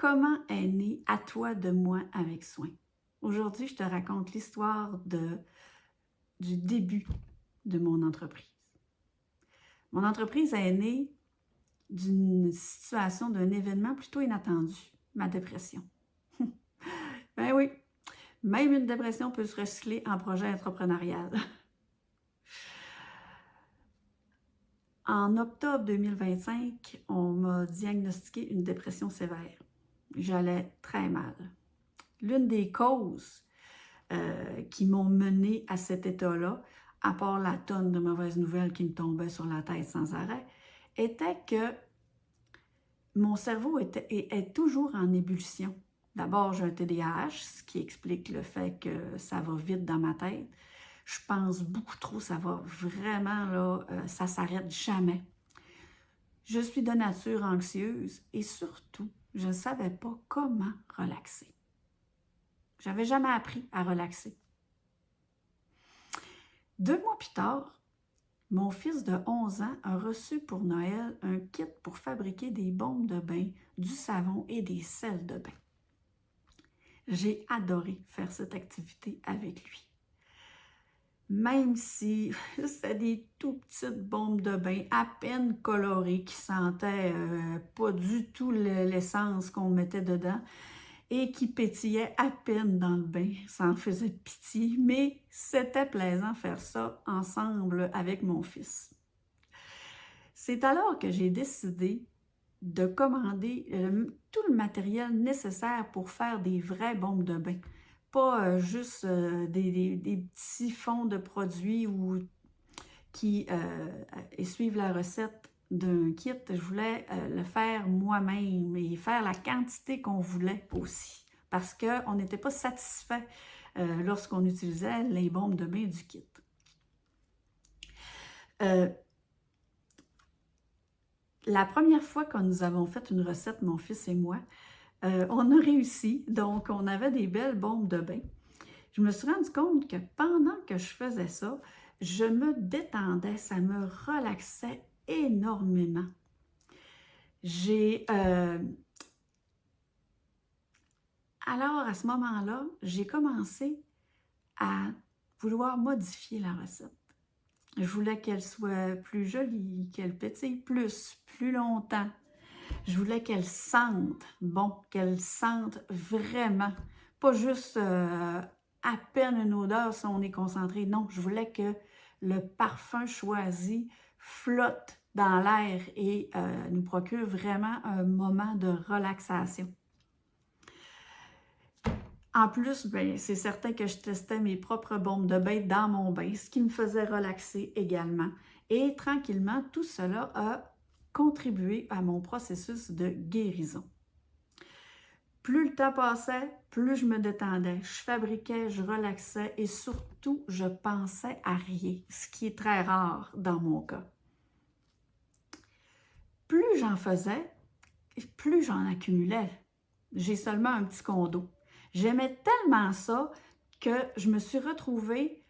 Comment est né À toi de moi avec soin? Aujourd'hui, je te raconte l'histoire du début de mon entreprise. Mon entreprise est née d'une situation, d'un événement plutôt inattendu, ma dépression. Ben oui, même une dépression peut se recycler en projet entrepreneurial. En octobre 2025, on m'a diagnostiqué une dépression sévère. J'allais très mal. L'une des causes qui m'ont menée à cet état-là, à part la tonne de mauvaises nouvelles qui me tombaient sur la tête sans arrêt, était que mon cerveau est toujours en ébullition. D'abord, j'ai un TDAH, ce qui explique le fait que ça va vite dans ma tête. Je pense beaucoup trop, ça va vraiment, là, ça s'arrête jamais. Je suis de nature anxieuse et surtout, je ne savais pas comment relaxer. J'avais jamais appris à relaxer. 2 mois plus tard, mon fils de 11 ans a reçu pour Noël un kit pour fabriquer des bombes de bain, du savon et des sels de bain. J'ai adoré faire cette activité avec lui. Même si c'était des tout petites bombes de bain à peine colorées qui sentaient pas du tout l'essence qu'on mettait dedans et qui pétillaient à peine dans le bain, ça en faisait pitié, mais c'était plaisant faire ça ensemble avec mon fils. C'est alors que j'ai décidé de commander tout le matériel nécessaire pour faire des vraies bombes de bain. Pas juste des petits fonds de produits qui suivent la recette d'un kit. Je voulais le faire moi-même et faire la quantité qu'on voulait aussi. Parce qu'on n'était pas satisfait lorsqu'on utilisait les bombes de bain du kit. La première fois que nous avons fait une recette, mon fils et moi, on a réussi. Donc, on avait des belles bombes de bain. Je me suis rendu compte que pendant que je faisais ça, je me détendais, ça me relaxait énormément. Alors, à ce moment-là, j'ai commencé à vouloir modifier la recette. Je voulais qu'elle soit plus jolie, qu'elle pétille plus longtemps. Je voulais qu'elle sente, qu'elle sente vraiment, pas juste à peine une odeur si on est concentré. Non, je voulais que le parfum choisi flotte dans l'air et nous procure vraiment un moment de relaxation. En plus, c'est certain que je testais mes propres bombes de bain dans mon bain, ce qui me faisait relaxer également. Et tranquillement, tout cela a contribué à mon processus de guérison. Plus le temps passait, plus je me détendais. Je fabriquais, je relaxais et surtout, je pensais à rien, ce qui est très rare dans mon cas. Plus j'en faisais, plus j'en accumulais. J'ai seulement un petit condo. J'aimais tellement ça que je me suis retrouvée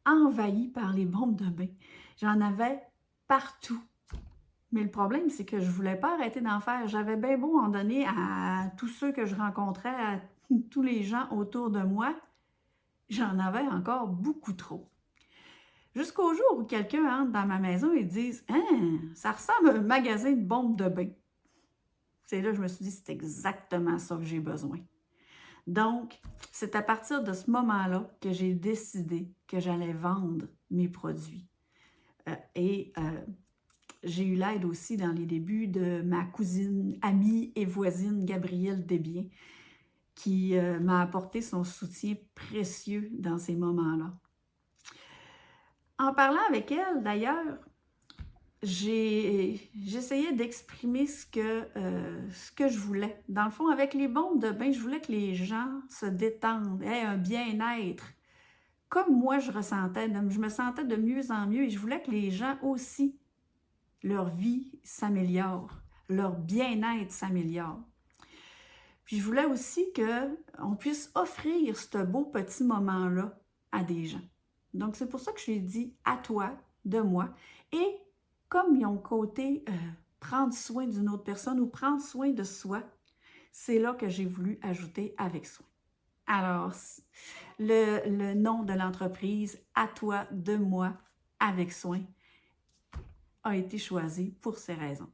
envahie par les bombes de bain. J'en avais partout. Mais le problème, c'est que je ne voulais pas arrêter d'en faire. J'avais bien beau en donner à tous ceux que je rencontrais, à tous les gens autour de moi. J'en avais encore beaucoup trop. Jusqu'au jour où quelqu'un entre dans ma maison et dise « Hein, ça ressemble à un magasin de bombes de bain. » C'est là que je me suis dit, c'est exactement ça que j'ai besoin. Donc, c'est à partir de ce moment-là que j'ai décidé que j'allais vendre mes produits. J'ai eu l'aide aussi dans les débuts de ma cousine, amie et voisine Gabrielle Desbiens, qui m'a apporté son soutien précieux dans ces moments-là. En parlant avec elle, d'ailleurs, j'essayais d'exprimer ce que je voulais. Dans le fond, avec les bombes de bain, je voulais que les gens se détendent, aient un bien-être. Comme moi, je me sentais de mieux en mieux et je voulais que les gens aussi, leur vie s'améliore, leur bien-être s'améliore. Puis je voulais aussi qu'on puisse offrir ce beau petit moment-là à des gens. Donc, c'est pour ça que je lui ai dit « à toi, de moi ». Et comme ils ont côté prendre soin d'une autre personne ou prendre soin de soi, C'est là que j'ai voulu ajouter avec soin. Alors, le nom de l'entreprise, à toi, de moi, avec soin, a été choisi pour ces raisons.